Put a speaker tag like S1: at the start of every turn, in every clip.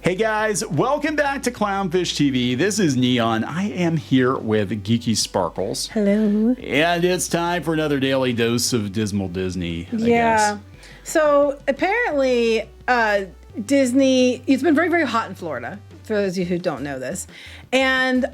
S1: Hey guys, welcome back to Clownfish TV. This is Neon. I am here with Geeky Sparkles.
S2: Hello.
S1: And it's time for another daily dose of Dismal Disney, I
S2: Yeah.
S1: guess.
S2: So apparently, Disney, it's been very, very hot in Florida, for those of you who don't know this. And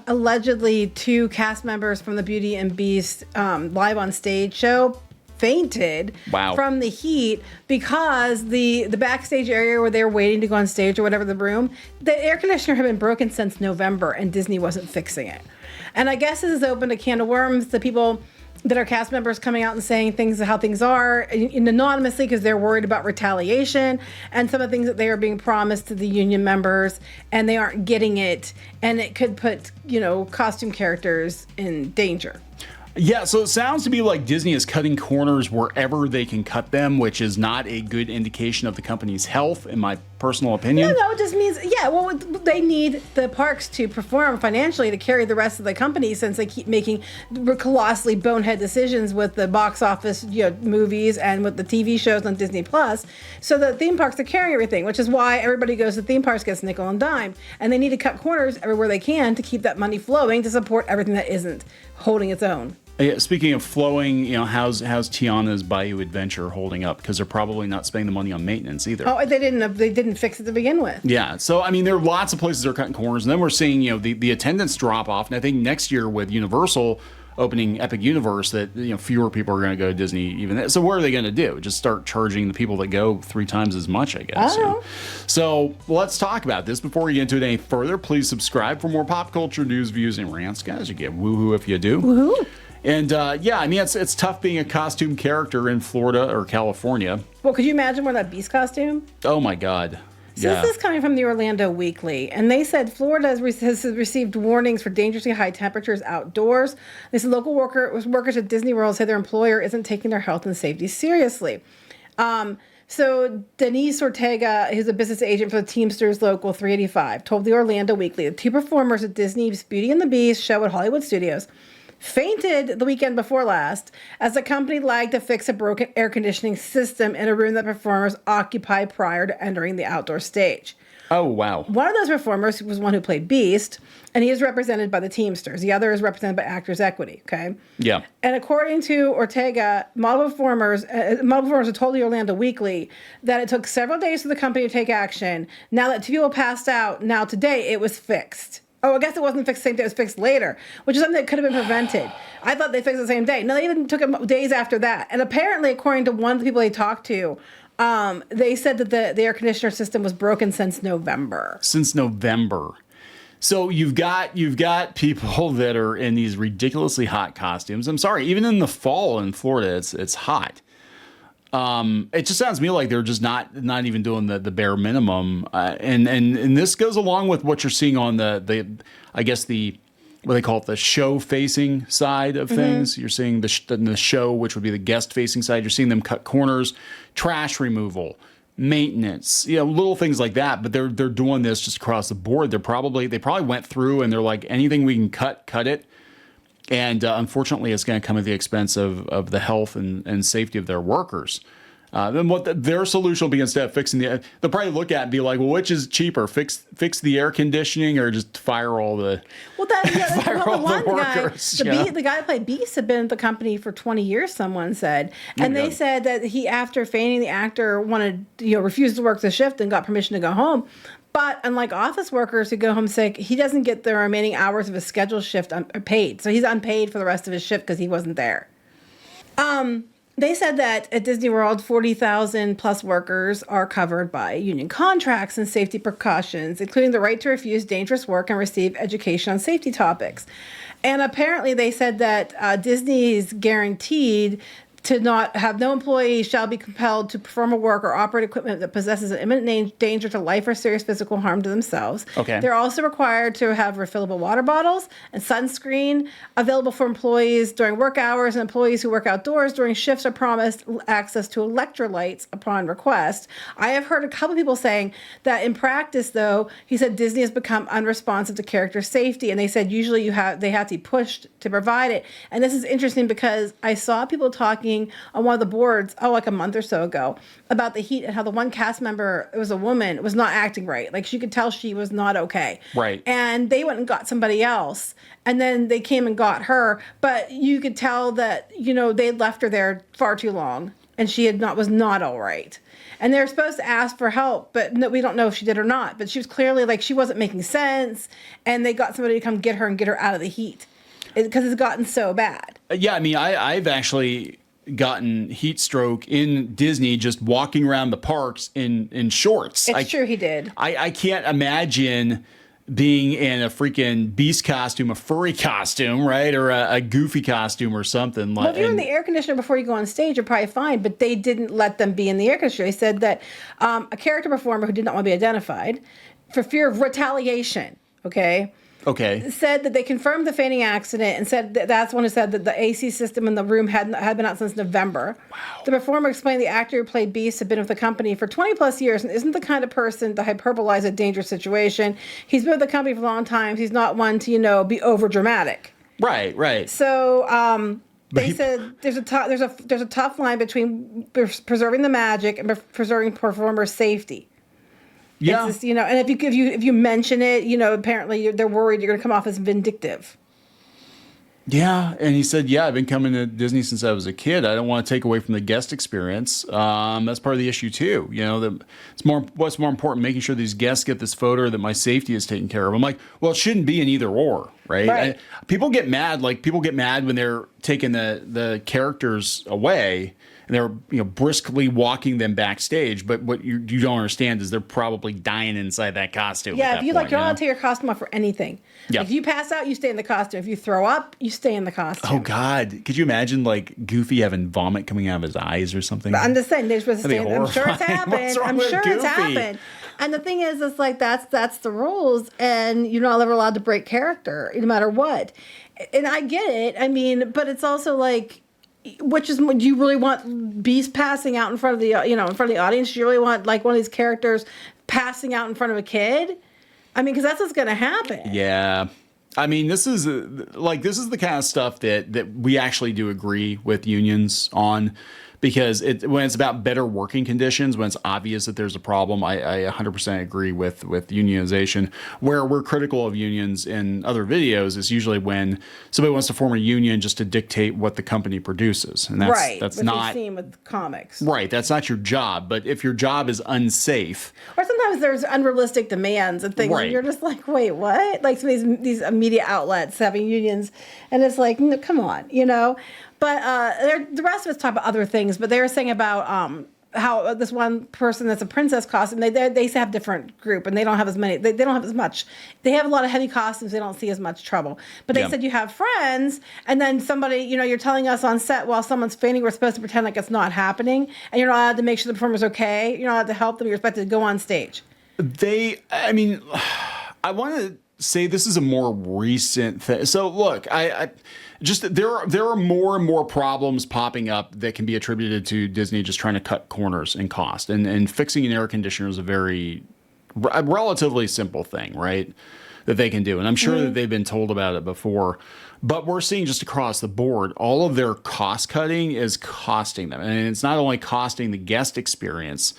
S2: allegedly, 2 cast members from the Beauty and Beast live on stage show fainted from the heat because the backstage area where they were waiting to go on stage or whatever, the room, the air conditioner had been broken since November and Disney wasn't fixing it. And I guess this has opened a can of worms to people that are cast members coming out and saying things, how things are anonymously because they're worried about retaliation and some of the things that they are being promised to the union members and they aren't getting it, and it could put, costume characters in danger.
S1: Yeah, so it sounds to me like Disney is cutting corners wherever they can cut them, which is not a good indication of the company's health, in my personal opinion.
S2: No, it just means, they need the parks to perform financially to carry the rest of the company, since they keep making colossally bonehead decisions with the box office movies and with the TV shows on Disney Plus. So the theme parks are carrying everything, which is why everybody goes to theme parks, gets nickel and dime. And they need to cut corners everywhere they can to keep that money flowing to support everything that isn't holding its own.
S1: Yeah, speaking of flowing, how's Tiana's Bayou Adventure holding up? Because they're probably not spending the money on maintenance either.
S2: Oh, they didn't fix it to begin with.
S1: Yeah, so I mean, there are lots of places that are cutting corners, and then we're seeing the attendance drop off. And I think next year with Universal opening Epic Universe, that fewer people are going to go to Disney even then. So what are they going to do? Just start charging the people that go 3 times as much, I guess.
S2: Oh.
S1: So let's talk about this. Before we get into it any further, please subscribe for more pop culture news, views, and rants, guys. You get woohoo if you do.
S2: Woohoo.
S1: And it's tough being a costume character in Florida or California.
S2: Well, could you imagine wearing that Beast costume?
S1: Oh my God.
S2: So this is coming from the Orlando Weekly, and they said Florida has received warnings for dangerously high temperatures outdoors. They said local workers at Disney World say their employer isn't taking their health and safety seriously. So Denise Ortega, who's a business agent for the Teamsters Local 385, told the Orlando Weekly the 2 performers at Disney's Beauty and the Beast show at Hollywood Studios fainted the weekend before last as the company lagged to fix a broken air conditioning system in a room that performers occupied prior to entering the outdoor stage.
S1: Oh, wow.
S2: One of those performers was one who played Beast, and he is represented by the Teamsters. The other is represented by Actors Equity, okay?
S1: Yeah.
S2: And according to Ortega, model performers have told the Orlando Weekly that it took several days for the company to take action. Now that 2 people passed out, now today it was fixed. Oh, I guess it wasn't fixed the same day, it was fixed later, which is something that could have been prevented. I thought they fixed it the same day. No, they even took it days after that. And apparently, according to one of the people they talked to, they said that the air conditioner system was broken since November.
S1: Since November. So you've got people that are in these ridiculously hot costumes. I'm sorry, even in the fall in Florida, it's hot. It just sounds to me like they're just not even doing the bare minimum, and this goes along with what you're seeing on the I guess what they call it, the show facing side of things. You're seeing the show, which would be the guest facing side. You're seeing them cut corners, trash removal, maintenance, little things like that. But they're doing this just across the board. They probably went through and they're like, anything we can cut it. And unfortunately, it's going to come at the expense of the health and safety of their workers. Then what their solution will be, instead of fixing they'll probably look at it and be like, well, which is cheaper, fix the air conditioning or just fire all the workers?
S2: The guy that played Beast had been at the company for 20 years, someone said. And they said that he, after fainting, the actor refused to work the shift and got permission to go home. But unlike office workers who go home sick, he doesn't get the remaining hours of his scheduled shift paid. So he's unpaid for the rest of his shift because he wasn't there. They said that at Disney World, 40,000 plus workers are covered by union contracts and safety precautions, including the right to refuse dangerous work and receive education on safety topics. And apparently they said that Disney is guaranteed to not have no employee shall be compelled to perform a work or operate equipment that possesses an imminent danger to life or serious physical harm to themselves.
S1: Okay.
S2: They're also required to have refillable water bottles and sunscreen available for employees during work hours, and employees who work outdoors during shifts are promised access to electrolytes upon request. I have heard a couple of people saying that in practice, though, he said Disney has become unresponsive to character safety, and they said usually they have to be pushed to provide it. And this is interesting because I saw people talking talking on one of the boards, like a month or so ago, about the heat and how the one cast member, it was a woman, was not acting right. Like she could tell she was not okay.
S1: Right.
S2: And they went and got somebody else, and then they came and got her, but you could tell that, they left her there far too long, and she was not all right. And they were supposed to ask for help, but no, we don't know if she did or not. But she was clearly like, she wasn't making sense. And they got somebody to come get her and get her out of the heat because it's gotten so bad.
S1: Yeah, I mean, I've actually gotten heat stroke in Disney just walking around the parks in shorts.
S2: It's true, he did.
S1: I can't imagine being in a freaking beast costume, a furry costume, right? Or a goofy costume or something.
S2: Well, if you're in the air conditioner before you go on stage, you're probably fine, but they didn't let them be in the air conditioner. They said that a character performer who did not want to be identified, for fear of retaliation, okay, said that they confirmed the fainting accident and said that's when it said that the AC system in the room had been out since November.
S1: Wow.
S2: The performer explained the actor who played Beast had been with the company for 20 plus years and isn't the kind of person to hyperbolize a dangerous situation. He's been with the company for a long time. He's not one to, be over dramatic.
S1: Right.
S2: So they said there's a tough line between preserving the magic and preserving performer safety.
S1: Yeah.
S2: It's just, and if you mention it, apparently they're worried you're going to come off as vindictive.
S1: Yeah, and he said, I've been coming to Disney since I was a kid. I don't want to take away from the guest experience. That's part of the issue too. What's more important, making sure these guests get this photo, that my safety is taken care of. I'm like, well, it shouldn't be an either or, right? People get mad. Like people get mad when they're taking the characters away. And they're briskly walking them backstage, but what you don't understand is they're probably dying inside that costume.
S2: Yeah, if you you're not allowed to take your costume off for anything. Yeah. Like, if you pass out, you stay in the costume. If you throw up, you stay in the costume.
S1: Oh God, could you imagine Goofy having vomit coming out of his eyes or something?
S2: But I'm just saying, they're supposed to stay. I'm sure it's happened.
S1: I'm sure
S2: it's happened. And the thing is, it's like that's the rules, and you're not ever allowed to break character, no matter what. And I get it. I mean, but it's also like. Which is, do you really want Beast passing out in front of the, in front of the audience? Do you really want one of these characters passing out in front of a kid? I mean, because that's what's going to happen.
S1: Yeah. I mean, this is the kind of stuff that we actually do agree with unions on, because when it's about better working conditions, when it's obvious that there's a problem, I 100% agree with unionization. Where we're critical of unions in other videos is usually when somebody wants to form a union just to dictate what the company produces, and that's not
S2: seen with comics.
S1: Right, that's not your job. But if your job is unsafe,
S2: or sometimes there's unrealistic demands and things, and you're just like, wait, what? Like some of these media outlets having unions, and it's like, no, come on, But the rest of us talk about other things. But they were saying about how this one person that's a princess costume, they have different group, and they don't have as many. They don't have as much. They have a lot of heavy costumes. They don't see as much trouble. But they said you have friends, and then somebody, you're telling us on set while someone's fainting, we're supposed to pretend like it's not happening, and you're not allowed to make sure the performer's okay. You're not allowed to help them. You're expected to go on stage.
S1: I want to say this is a more recent thing. So look, there are more and more problems popping up that can be attributed to Disney just trying to cut corners in cost, and fixing an air conditioner is a relatively simple thing, right? That they can do. And I'm sure that they've been told about it before, but we're seeing just across the board, all of their cost cutting is costing them. And it's not only costing the guest experience,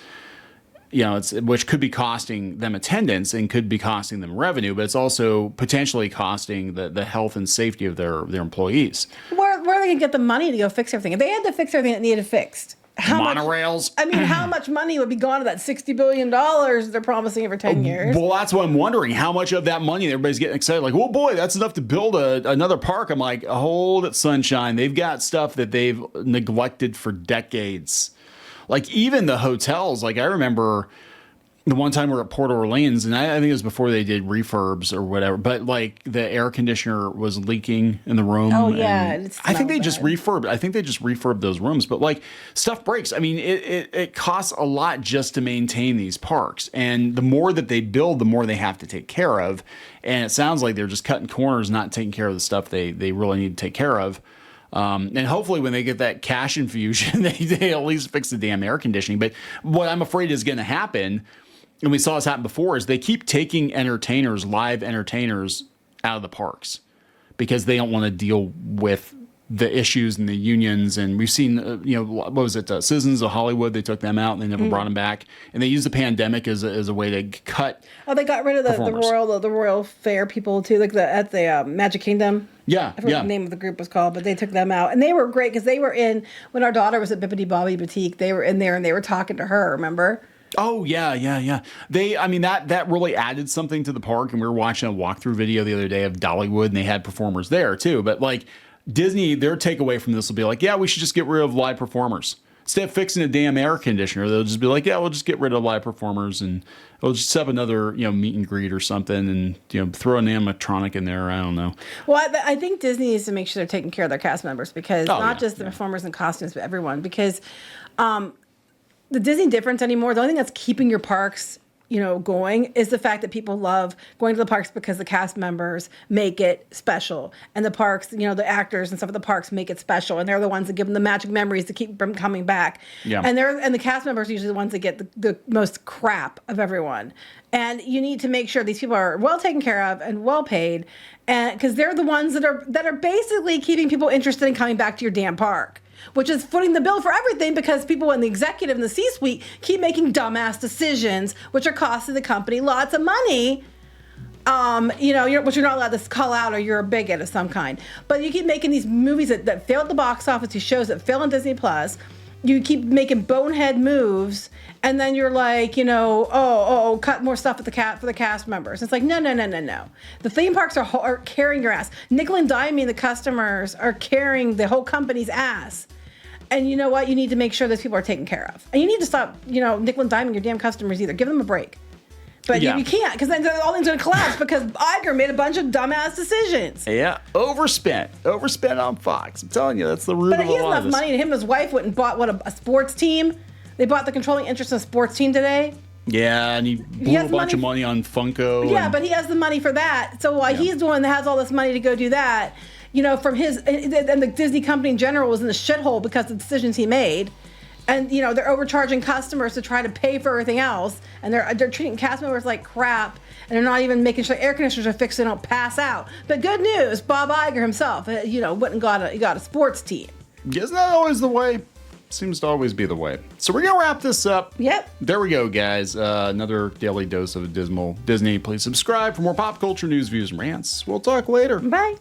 S1: which could be costing them attendance and could be costing them revenue, but it's also potentially costing the health and safety of their employees.
S2: Where are they going to get the money to go fix everything? If they had to fix everything that needed fixed,
S1: monorails.
S2: How much money would be gone to that $60 billion they're promising every 10 years?
S1: Well, that's what I'm wondering. How much of that money, everybody's getting excited, like, oh boy, that's enough to build another park. I'm like, hold it, sunshine. They've got stuff that they've neglected for decades. Like even the hotels, I remember the one time we were at Port Orleans, and I think it was before they did refurbs or whatever, but the air conditioner was leaking in the room.
S2: Oh yeah.
S1: I think they just refurbed those rooms, but stuff breaks. I mean, it costs a lot just to maintain these parks. And the more that they build, the more they have to take care of. And it sounds like they're just cutting corners, not taking care of the stuff they really need to take care of. And hopefully when they get that cash infusion, they at least fix the damn air conditioning. But what I'm afraid is going to happen, and we saw this happen before, is they keep taking live entertainers out of the parks because they don't want to deal with the issues and the unions. And we've seen, what was it? Citizens of Hollywood, they took them out and they never brought them back. And they used the pandemic as a way to cut.
S2: Oh, they got rid of the royal fair people too, like at the Magic Kingdom.
S1: Yeah,
S2: I forget what the name of the group was called, but they took them out. And they were great because they were in, when our daughter was at Bibbidi Bobbidi Boutique, they were in there and they were talking to her, remember?
S1: Oh, yeah. That really added something to the park. And we were watching a walkthrough video the other day of Dollywood, and they had performers there too. But like Disney, their takeaway from this will be like, yeah, we should just get rid of live performers. Instead of fixing a damn air conditioner, they'll just be like, yeah, we'll just get rid of live performers and we'll just have another, meet and greet or something and, throw an animatronic in there. I don't know.
S2: Well, I think Disney needs to make sure they're taking care of their cast members because not just the performers and costumes, but everyone. Because the Disney difference anymore, the only thing that's keeping your parks going is the fact that people love going to the parks because the cast members make it special. And the parks, the actors and stuff at the parks make it special. And they're the ones that give them the magic memories to keep them coming back. Yeah. And the cast members are usually the ones that get the most crap of everyone. And you need to make sure these people are well taken care of and well paid. And because they're the ones that are basically keeping people interested in coming back to your damn park. Which is footing the bill for everything because people in the executive and the C-suite keep making dumbass decisions, which are costing the company lots of money. Which you're not allowed to call out or you're a bigot of some kind. But you keep making these movies that fail at the box office, these shows that fail on Disney Plus. You keep making bonehead moves, and then you're like, cut more stuff for the cast members. It's like, no. The theme parks are carrying your ass. Nickel and diming the customers are carrying the whole company's ass. And you know what? You need to make sure those people are taken care of. And you need to stop, nickel and diming your damn customers either. Give them a break. But you can't, because then all things are going to collapse because Iger made a bunch of dumbass decisions.
S1: Yeah, overspent on Fox. I'm telling you, that's the root of a lot of this.
S2: But he has enough money, and him and his wife went and bought a sports team. They bought the controlling interest in a sports team today.
S1: Yeah, and he blew a bunch of money on Funko.
S2: Yeah, but he has the money for that. So while he's the one that has all this money to go do that, from his, and the Disney company in general was in the shithole because of the decisions he made. And, they're overcharging customers to try to pay for everything else. And they're treating cast members like crap. And they're not even making sure air conditioners are fixed so they don't pass out. But good news, Bob Iger himself, went and got a sports team.
S1: Isn't that always the way? Seems to always be the way. So we're going to wrap this up.
S2: Yep.
S1: There we go, guys. Another daily dose of Dismal Disney. Please subscribe for more pop culture news, views, and rants. We'll talk later.
S2: Bye.